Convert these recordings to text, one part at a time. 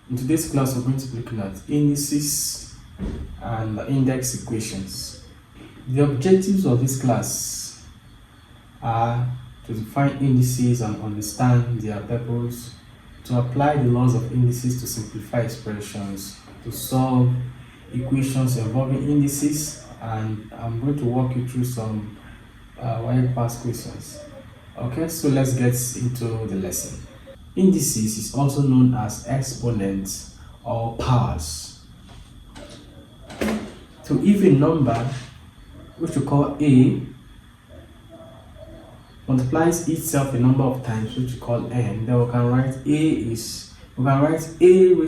In today's class, we're going to be looking at indices and index equations. The objectives of this class are to define indices and understand their purpose, to apply the laws of indices to simplify expressions, to solve equations involving indices, and I'm going to walk you through some WAEC past questions. Okay, so let's get into the lesson. Indices is also known as exponents or powers. So if a number, which we call A, multiplies itself a number of times, which we call n, then we can write A raised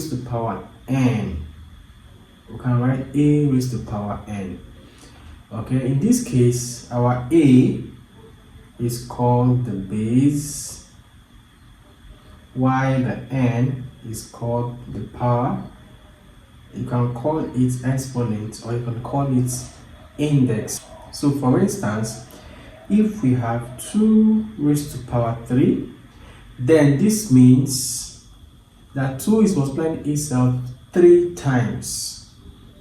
to the power n. We can write A raised to the power n. Okay, in this case, our A is called the base, while the n is called the power. You can call it exponent or you can call it index. So for instance, if we have 2 raised to power 3, then this means that 2 is multiplying itself 3 times.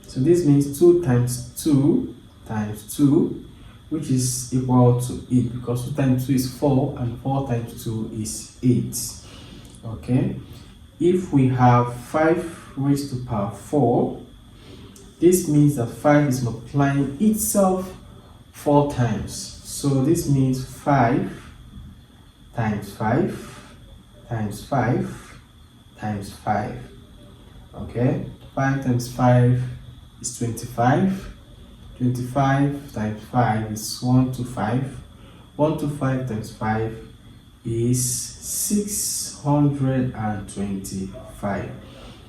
So this means 2 times 2 times 2, which is equal to 8, because 2 times 2 is 4 and 4 times 2 is 8. Okay, if we have 5 raised to power 4, this means that 5 is multiplying itself 4 times. So this means 5 times 5 times 5 times 5. Okay, 5 times 5 is 25. 25 times 5 is 125. 125 times 5 is 625.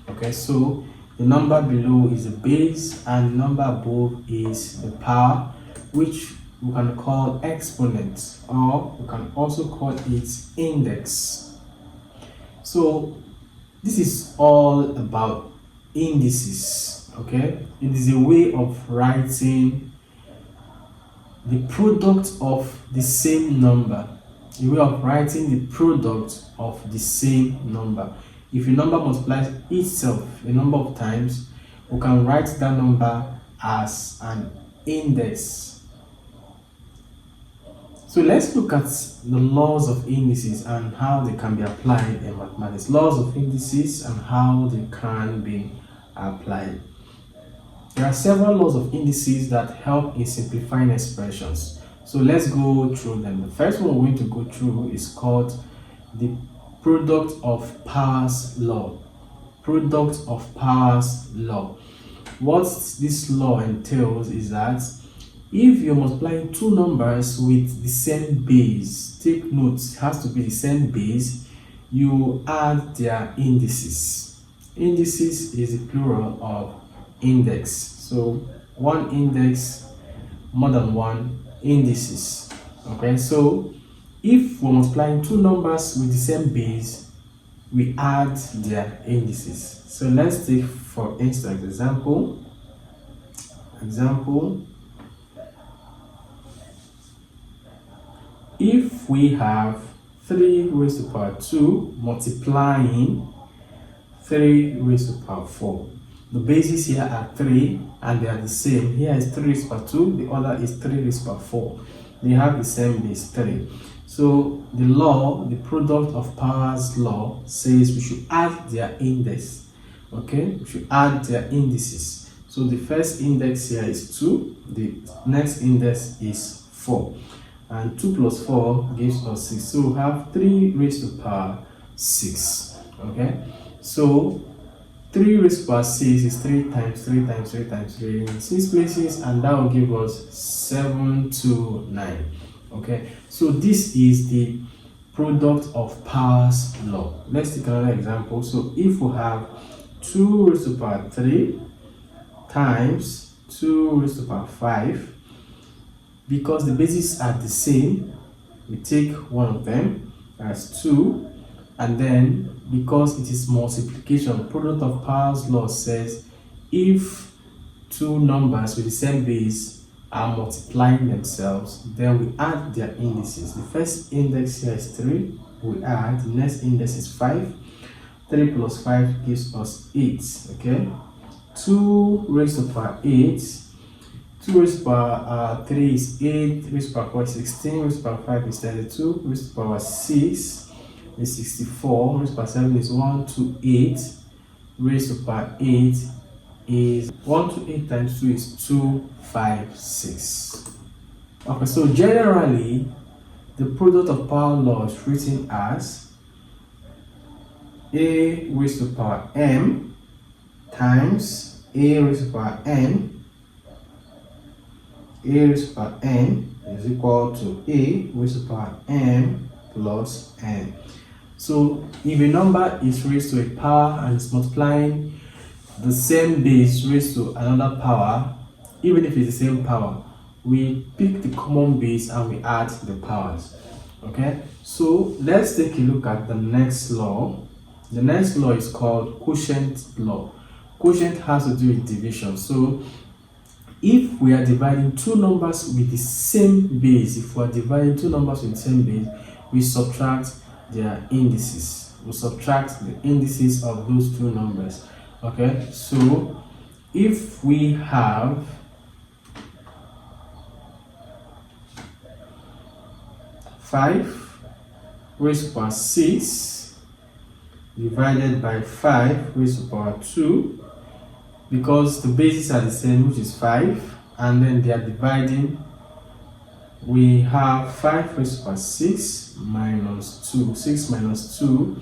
Okay, so the number below is the base and the number above is the power, which we can call exponent, or we can also call it index. So this is all about indices. Okay, it is a way of writing the product of the same number. A way of writing the product of the same number. If a number multiplies itself a number of times, we can write that number as an index. So let's look at the laws of indices and how they can be applied in mathematics. Laws of indices and how they can be applied. There are several laws of indices that help in simplifying expressions. So let's go through them. The first one we're going to go through is called the product of powers law. Product of powers law. What this law entails is that if you're multiplying two numbers with the same base, take note, it has to be the same base, you add their indices. Indices is the plural of index. So one index, more than one indices. Okay, so if we're multiplying two numbers with the same base, we add their indices. So let's take, for instance, example. If we have 3 raised to the power 2 multiplying 3 raised to the power 4, the bases here are 3 and they are the same. Here is 3 raised to the power 2, the other is 3 raised to the power 4. They have the same base, 3. So the law, the product of powers law, says we should add their index. Okay, we should add their indices. So the first index here is 2, the next index is 4. And 2 plus 4 gives us 6. So we have 3 raised to the power 6. Okay, so 3 raised to the power 6 is 3 times 3 times 3 times 3 in 6 places, and that will give us 729. Okay, so this is the product of powers law. Let's take another example. So if we have 2 raised to the power 3 times 2 raised to the power 5, because the bases are the same, we take one of them as 2, and then because it is multiplication, product of powers law says if two numbers with the same base are multiplying themselves, then we add their indices. The first index here is 3, we add, the next index is 5, 3 plus 5 gives us 8. Okay, 2 raised to the power 8. 2 raised to the power 3 is 8, raised to the power 4 is 16, raised to the power 5 is 32, raised to the power 6 is 64, raised to the power 7 is 128, raised to the power 8 is 128 times 2 is 256. Okay, so generally the product of power law is written as a raised to the power m times a raised to the power n. A raised to the power n is equal to a raised to the power m plus n. So if a number is raised to a power and is multiplying the same base raised to another power, even if it's the same power, we pick the common base and we add the powers. Okay, so let's take a look at the next law. The next law is called quotient law. Quotient has to do with division. So if we are dividing two numbers with the same base, we subtract their indices. We subtract the indices of those two numbers. Okay, so if we have 5 raised to the power 6 divided by 5 raised to the power 2, because the bases are the same, which is 5, and then they are dividing, we have 5 raised to the power 6 minus 2. 6 minus 2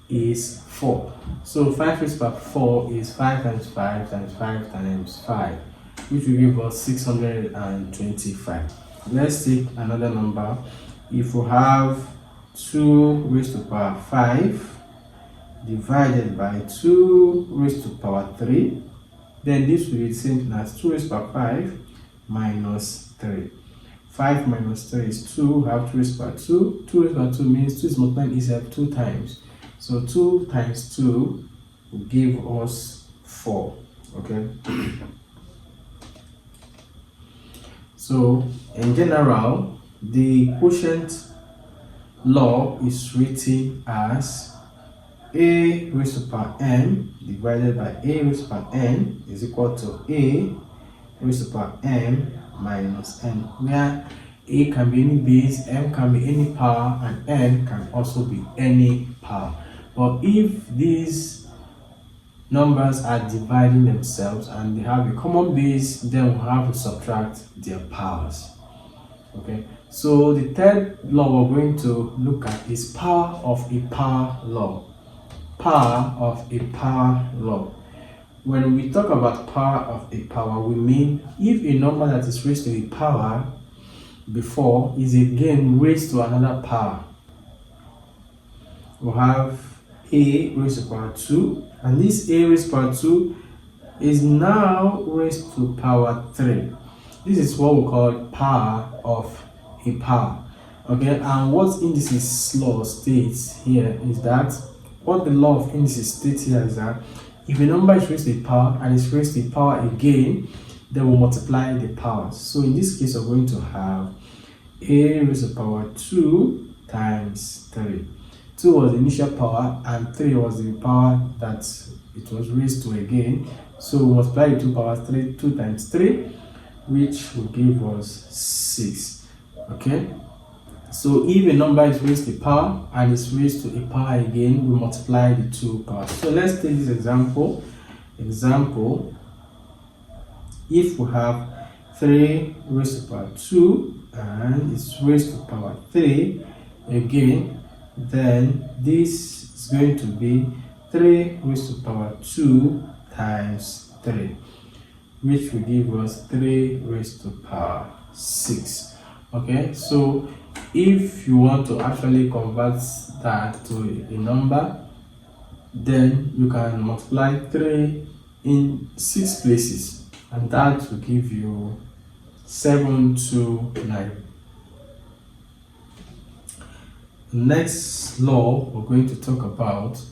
is 4. So 5 raised to the power 4 is 5 times 5 times 5 times 5, which will give us 625. Let's take another number. If we have 2 raised to the power 5 divided by 2 raised to the power 3, then this will be the same thing as 2 raised to the power 5 minus 3. 5 minus 3 is 2, we have 2 raised to the power 2. 2 raised to the power 2 means 2 is multiplying itself 2 times. So 2 times 2 will give us 4. Okay. So in general, the quotient law is written as a raised to the power m divided by a raised to the power n is equal to a raised to the power m minus n, where a can be any base, m can be any power, and n can also be any power. But if these numbers are dividing themselves and they have a common base, then we have to subtract their powers. Okay, so the third law we're going to look at is power of a power law. Power of a power law. When we talk about power of a power, we mean if a number that is raised to a power before is again raised to another power. We have a raised to the power 2, and this a raised to the power 2 is now raised to power 3. This is what we call power of a power. Okay, and what indices law states here is that, what the law of indices states here is that if a number is raised to a power and is raised to a power again, then we'll multiply the powers. So in this case, we're going to have a raised to the power 2 times 3. 2 was the initial power and 3 was the power that it was raised to again. So we multiply the two powers, 2 times 3, which will give us 6. Okay, so if a number is raised to a power and is raised to a power again, we multiply the two powers. So let's take this example. If we have 3 raised to the power 2 and it's raised to the power 3 again, then this is going to be 3 raised to the power 2 times 3, which will give us 3 raised to the power 6. Okay, so if you want to actually convert that to a number, then you can multiply 3 in 6 places, and that will give you 729. Next law we're going to talk about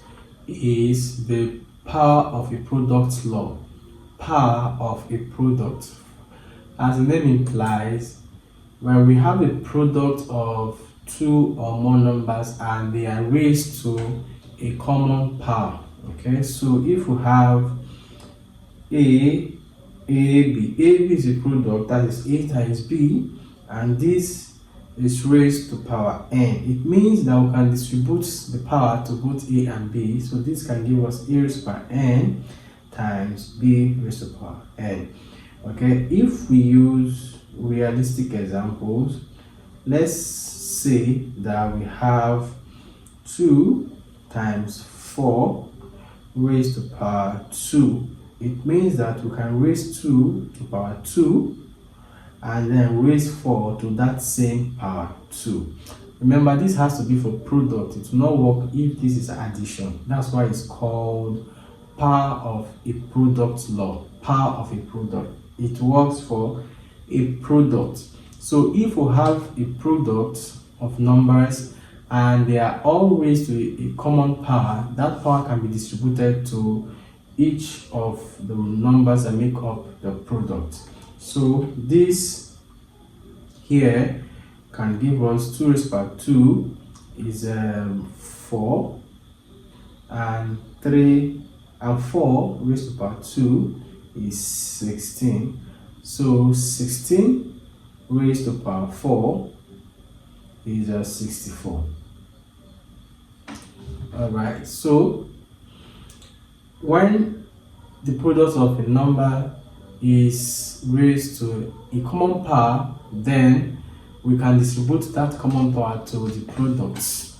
is the power of a product law. Power of a product. As the name implies, when we have a product of two or more numbers and they are raised to a common power. Okay, so if we have A, B is a product, that is A times B, and this is raised to power n. It means that we can distribute the power to both A and B, so this can give us A raised to power n times B raised to power n. Okay, if we use realistic examples, let's say that we have 2 times 4 raised to power 2. It means that we can raise 2 to power 2 and then raise 4 to that same power 2. Remember, this has to be for product. It will not work if this is addition. That's why it's called power of a product law. Power of a product. It works for a product. So if we have a product of numbers and they are all raised to a common power, that power can be distributed to each of the numbers that make up the product. So this here can give us 2 raised to power 2 is 4, and 3 and 4 raised to power 2 is 16. So 16 raised to power 4 is 64. Alright, so when the product of a number is raised to a common power, then we can distribute that common power to the products.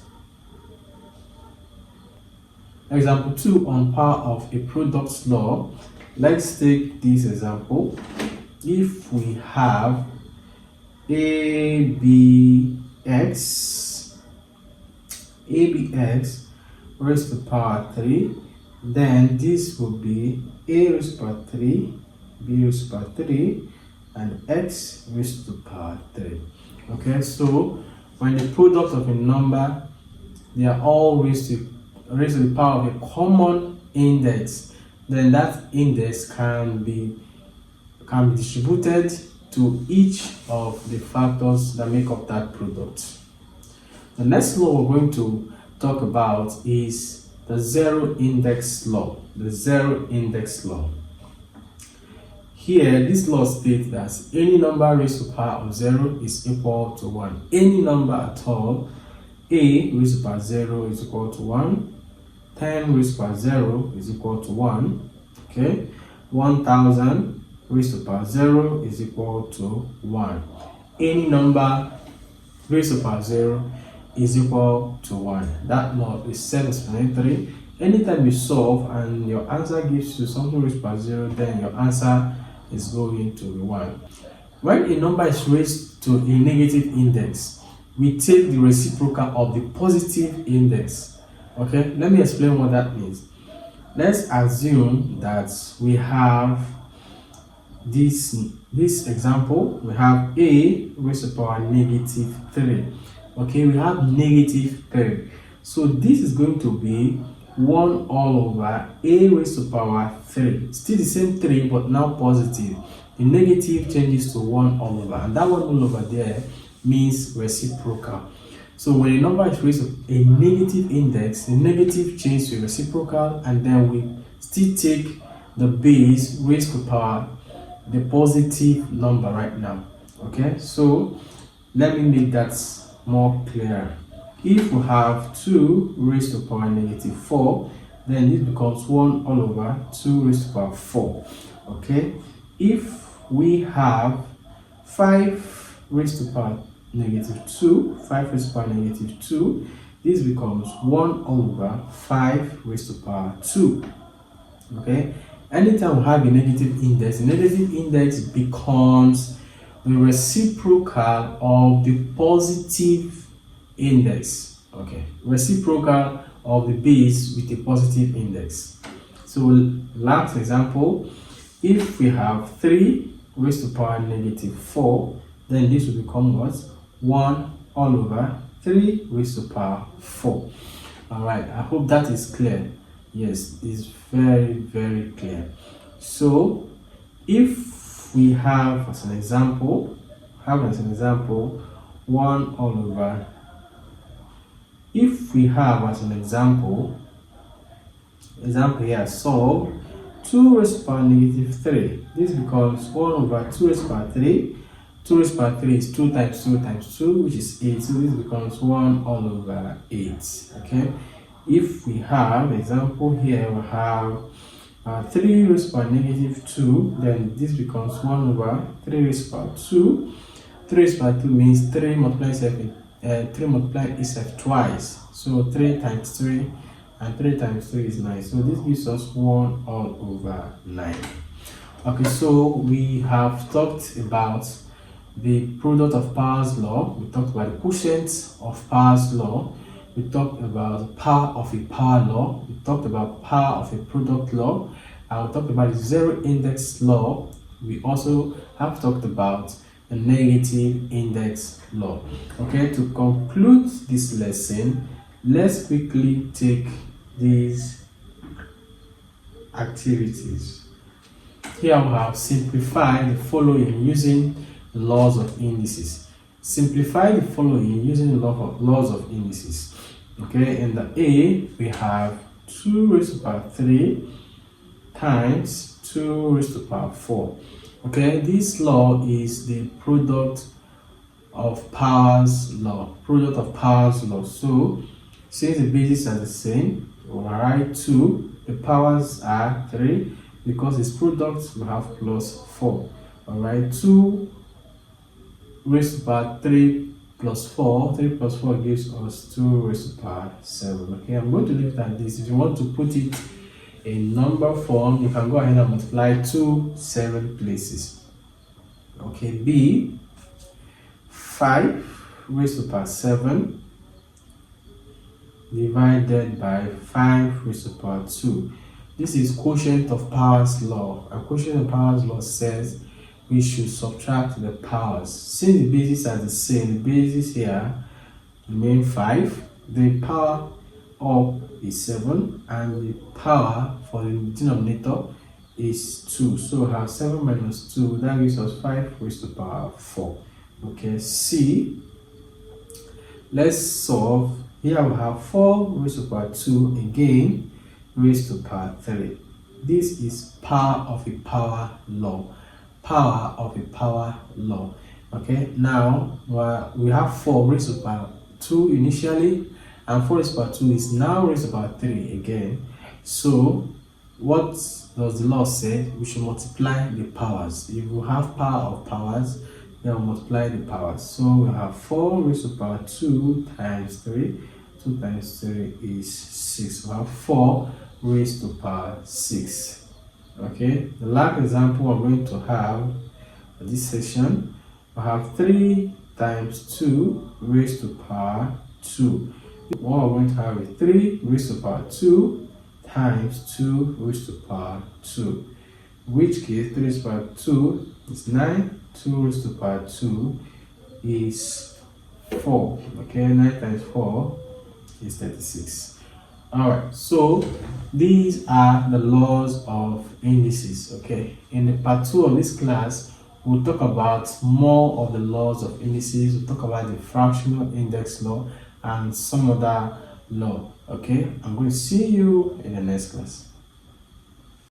Example 2 on power of a product's law. Let's take this example. If we have ABX raised to power 3, then this will be A raised to power 3, B raised to power 3, and X raised to power 3. Okay, so when the product of a number, they are all raised to the power of a common index, then that index can be distributed to each of the factors that make up that product. The next law we're going to talk about is the zero index law. The zero index law. Here, this law states that any number raised to the power of 0 is equal to 1. Any number at all, A raised to the power 0 is equal to 1. 10 raised to the power 0 is equal to 1. Okay, 1000 raised to the power 0 is equal to 1. Any number raised to the power 0 is equal to 1. That law is self-explanatory. Anytime you solve and your answer gives you something raised to the power 0, then your answer is going to be 1. When a number is raised to a negative index, we take the reciprocal of the positive index. Okay, let me explain what that means. Let's assume that we have this example. We have A raised to the power negative 3. Okay, we have negative 3. So this is going to be 1 all over A raised to the power 3. Still the same 3, but now positive. The negative changes to 1 all over, and that 1 all over there means reciprocal. So when a number is raised to a negative index, the negative changes to reciprocal, and then we still take the base raised to power the positive number right now. Okay, so let me make that more clear. If we have 2 raised to power negative 4, then this becomes 1 all over 2 raised to power 4. Okay, if we have 5 raised to power negative 2, 5 raised to power negative 2, this becomes 1 all over 5 raised to power 2. Okay, anytime we have a negative index, the negative index becomes the reciprocal of the positive index. Okay, reciprocal of the base with a positive index. So last example, if we have 3 raised to power negative 4, then this will become what? 1 all over 3 raised to power 4. All right, I hope that is clear. Yes, it's very, very clear. So if we have as an example, 1 all over, if we have as an example Example here, solve 2 raised to power negative 3. This becomes 1 over 2 raised to power 3. 2 raised to power 3 is 2 times 2 times 2, which is 8. So this becomes 1 all over 8. Okay. If we have, example here, we have 3 raised to power negative 2, then this becomes 1 over 3 raised to power 2. 3 raised to power 2 means 3 multiplies itself twice. So 3 times 3 and 3 times 3 is 9. So this gives us 1 all over 9. Okay, so we have talked about the product of powers law. We talked about the quotient of powers law. We talked about power of a power law. We talked about power of a product law. And we talked about the zero index law. We also have talked about the negative index law. Okay, to conclude this lesson, let's quickly take these activities. Here we have simplified the following using the laws of indices. Simplify the following using the laws of indices. Okay, in the A, we have 2 raised to power 3 times 2 raised to power 4. Okay, this law is the product of powers law. So, since the bases are the same, we'll write 2. The powers are 3 because its product will have plus 4. Alright, 2 raised to power 3 plus 4. 3 plus 4 gives us 2 raised to power 7. Okay, I'm going to leave it at this. If you want to put it in number form, you can go ahead and multiply 2 7 places. Okay, B, 5 raised to power 7 divided by 5 raised to power 2. This is quotient of powers law. And quotient of powers law says we should subtract the powers. Since the bases are the same, the bases here remain 5. The power up is 7, and the power for the denominator is 2. So we have 7 minus 2, that gives us 5 raised to power 4. Okay, C, let's solve. Here we have 4 raised to power 2 again raised to power 3. This is power of a power law. Power of a power law. Okay, now we have 4 raised to power 2 initially, and 4 raised to power 2 is now raised to power 3 again. So what does the law say? We should multiply the powers. If we have power of powers, then we'll multiply the powers. So we have 4 raised to power 2 times 3. 2 times 3 is 6. We have 4 raised to power 6. Okay, the last example we're going to have for this session, we have 3 times 2 raised to power 2. What we're going to have is 3 raised to power 2 times 2 raised to power 2. In which case 3 raised to power 2 is 9, 2 raised to power 2 is 4. Okay, 9 times 4 is 36. Alright, so these are the laws of indices. Okay, in the part 2 of this class, we'll talk about more of the laws of indices. We'll talk about the fractional index law and some other law. Okay, I'm going to see you in the next class.